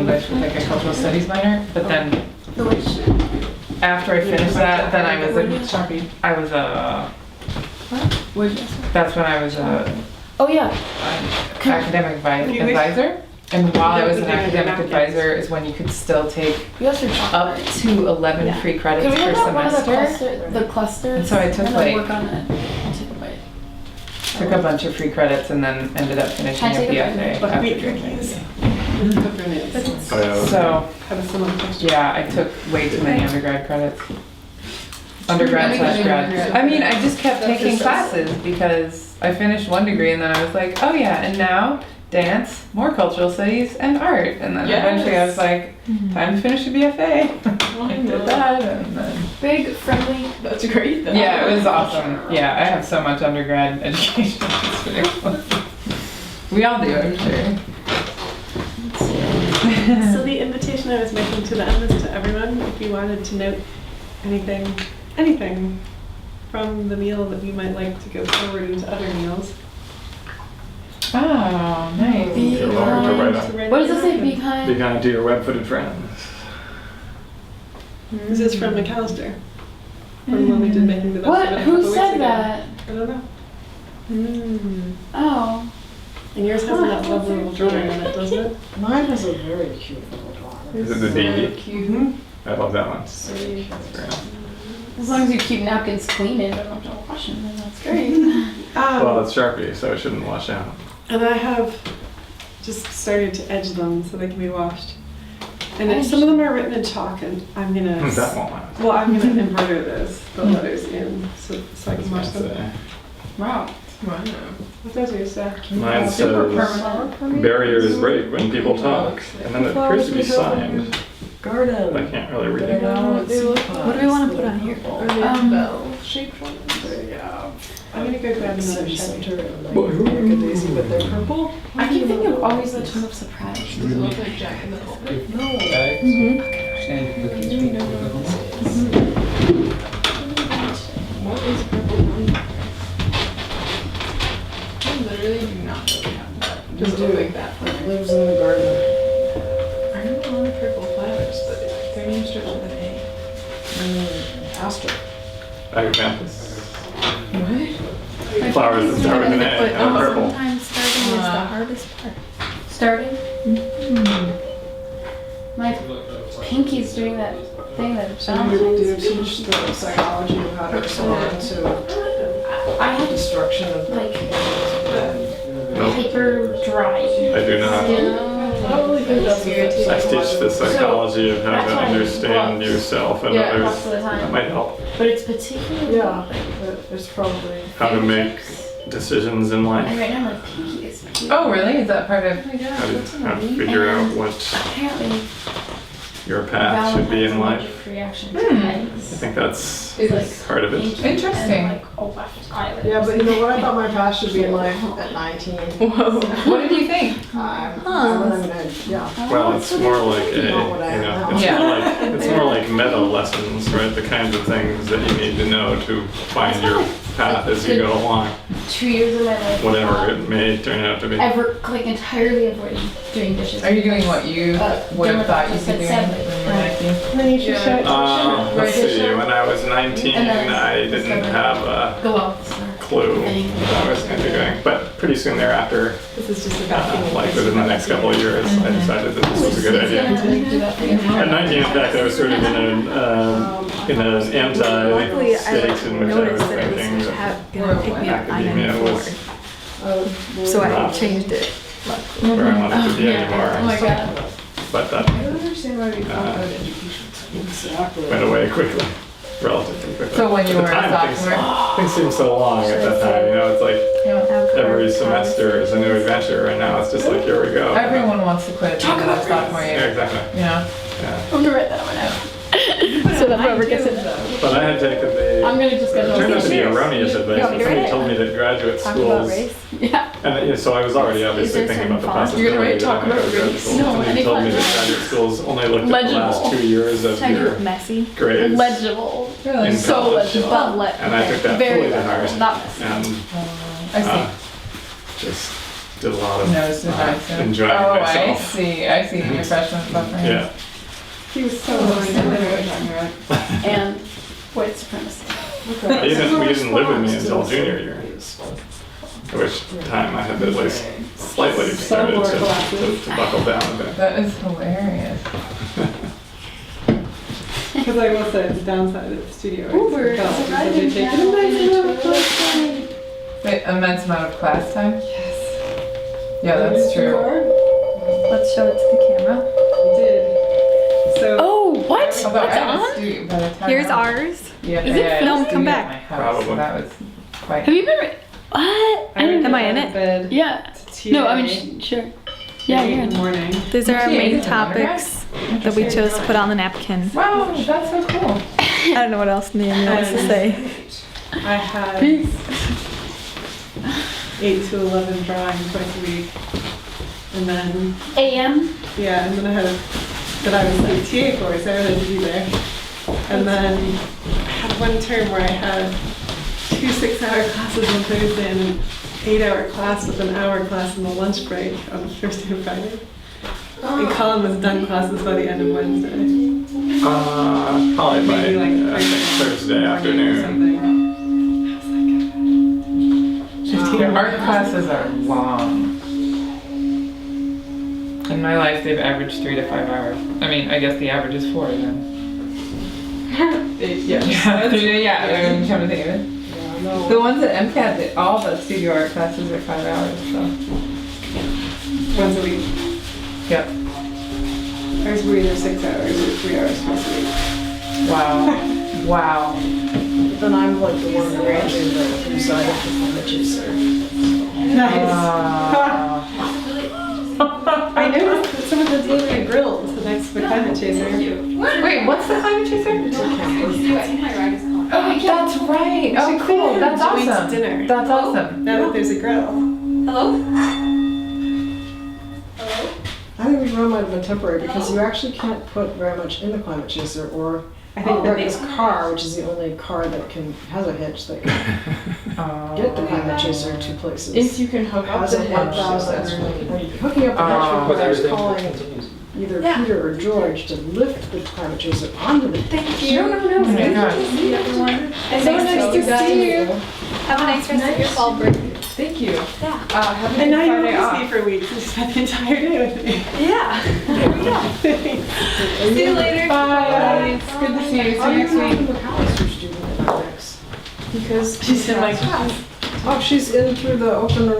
English with like a cultural studies minor, but then The which? after I finished that, then I was that's when I was Oh yeah. an academic advisor. And while I was an academic advisor is when you could still take You guys are up to 11 free credits Can we per have that one of semester. the clusters? And so I took and like, work on it. I'll take a bite. took a bunch of free credits and then ended up finishing a Can I take a BFA bite? after drinking. Oh, yeah. So, Have a similar question. yeah, I took way too many undergrad credits. Undergrad/grad. I mean, I just kept taking classes because I finished one degree and then I was like, oh yeah, and now dance, more cultural studies, and art. And then eventually I was like, time to finish a BFA. I did that and then... Big, friendly. That's great though. Yeah, it was awesome. Yeah, I have so much undergrad education. It's ridiculous. We all do, I'm sure. So the invitation I was making to the end is to everyone, if you wanted to note anything from the meal that you might like to go forward into other meals. Oh, nice. You're welcome to write on. What does it say? Be Be kind. kind to your web-footed friends. This is from McAllister. From when we did Making the Best What? of It a Who couple weeks said ago. that? I don't know. Oh. And yours has that lovely little drawing on it, doesn't it? Mine has a very cute little drawing. Is it the baby? Cute. I love that one. So That's very nice. As long as you keep napkins clean and don't have to wash them, then that's great. Well, it's Sharpie, so it shouldn't wash out. And I have just started to edge them so they can be washed. And some of them are written in chalk, and I'm gonna. That won't last. Well, I'm gonna embroider the letters in so I can wash them. Wow. What does yours say? Mine Super says, permanent. barriers break when people talk, and then it appears to be signed. Garden. But I can't really read it. What do we want to put on here? Shaped ones? I'm gonna go grab another Center shade. and like daisy, but they're purple. I keep thinking of always the turnip surprise. Does it look like Jack in the Pulpit? No. What is purple one? I literally do not really have that. Just do like that. It lives in the garden. I know a lot of purple flowers, but their names start with an A. Aster. Agapanthus. What? Flowers that start with an A and are purple. Sometimes starting is the hardest part. Starting? My pinky's doing that thing that So do you teach the psychology of how to respond to I have destruction of like Nope, paper dry. I do not. Probably good. I teach the psychology of how to understand yourself and Yeah, others. most of the time. That might help. But it's particularly yeah, but it's probably How to make decisions in And life. right now my pinky is peeling. Oh, really? Is that part of... Oh my god, How that's to figure out what apparently your path should be in Valentine's life. reaction to I eggs. think that's It's like part of it. pinky Interesting. and like a left eyelid. yeah, but you know what? I thought my path should be in life at 19. Whoa. What did you think? I'm gonna, yeah. Well, it's more like a, Not what I am now. it's more like meta lessons, right? The kinds of things that you need to know to find your path as you go along, 2 years of my life. whatever it may turn out to be. Ever like entirely avoiding doing dishes. Are you doing what you would have thought you could do when you were 19? And then you should show it to Let's see, when I was 19, And then I didn't discovered- have a Go out. clue what I was going to be doing. But pretty soon thereafter, This is just a vacuum. like within the next couple of years, I decided that this was a good idea. At 19, in fact, I was sort of in an Luckily, I anti-state in which I was noticed that it thinking was that gonna pick me up academia was I-94. So I changed it. where I wanted to be anymore. Oh my god. But that I don't understand why we call that education. Exactly. went away quickly, relatively quickly. So when you At were the a time, sophomore? things seemed so long at that time, you know, it's like every semester is a new adventure, and now it's just like, here we go. Everyone wants to quit at the end of their sophomore Yeah, year. exactly. Yeah. Yeah. I'm gonna write that one out. So that whoever gets it. But I had taken I'm the, gonna just it schedule turned out to be it. erroneous advice. want me to Somebody write it? told me that graduate Talk about schools, race. Yeah. and so I was already obviously Is there thinking about the certain fonts? You're gonna possibility write that I talk might go to about graduate race? school. No, Somebody any told me font. that graduate schools only looked at the last Legible. 2 years of Kind your of messy, grades. Legible. Really? In So college. legible. But And I took that very fully to heart. legible. Not messy. And I see. just did a lot of Nose divisive. enjoying Oh, myself. I see the freshman suffering. Yeah. He was so annoying. And white supremacy. We didn't live with me until junior year. At which time I had at least slightly started more to classes. buckle down a bit. That is hilarious. Because I will say the downside of the studio Uber, is because surviving they take now. an immense amount of class. Wait, immense amount of class time? Yes. Yeah, that's true. Let's show it to the camera. We did. So Oh, what? Although I That's had a on? studio by the time Here's I- ours. Yeah, Is it I No, had a come studio back. at my house, so Probably. that was quite. Have you been? What? I didn't. Am I in it? Bed Yeah. to No, I TA mean, sure. Yeah, in you're the in. morning. These are our Yeah, main it's an undergrad. topics that we chose to put on the napkin. Wow, that's so cool. I don't know what else Naomi wants to say. I had 8 to 11 drawing twice a week. And then, AM. yeah, and then I had that I was the TA for, so I had to be there. And then I had one term where I had 2 6-hour classes on Thursday and an 8-hour class with an hour class in the lunch break on Thursday and Friday. And Colin was done classes by the end of Wednesday. Probably by Maybe like I think Thursday morning or afternoon. something. Their art classes are long. In my life, they've averaged 3 to 5 hours. I mean, I guess the average is 4 then. Yeah. Yeah, I mean, come to think of it. Yeah, no. The ones at MCAT, all the studio art classes are 5 hours, so. Once a week. Yep. Ours were either 6 hours or 3 hours twice a week. Wow. Wow. But then I'm like the one that ran in the side of the climate chaser. Wow. I noticed that some of the delivery grilled next to the climate chaser. Wait, what's the climate chaser? Oh, that's right. Oh, should cool. clean That's Joey's awesome. dinner. That's awesome. Now that there's a grill. I think the grill might have been temporary because you actually can't put very much in the climate chaser, or I think that Rebecca's car, which is the only car that has a hitch that can get the climate chaser to places. If you can hook up Has the a hitch. 1,000. When you're hooking up the hitch requires calling either Yeah. Peter or George to lift the climate chaser onto the Thank you. Oh my gosh. everyone. And So nice nice to to see see you. Have a nice rest of your fall break. Thank you. Yeah. Have a And now good you're Friday with me off. for weeks and spent the entire day with me. Yeah. See you later. Bye. It's good to see you. See you next week. the McAllister student in our mix. Because she's in my class. Oh, she's in through the open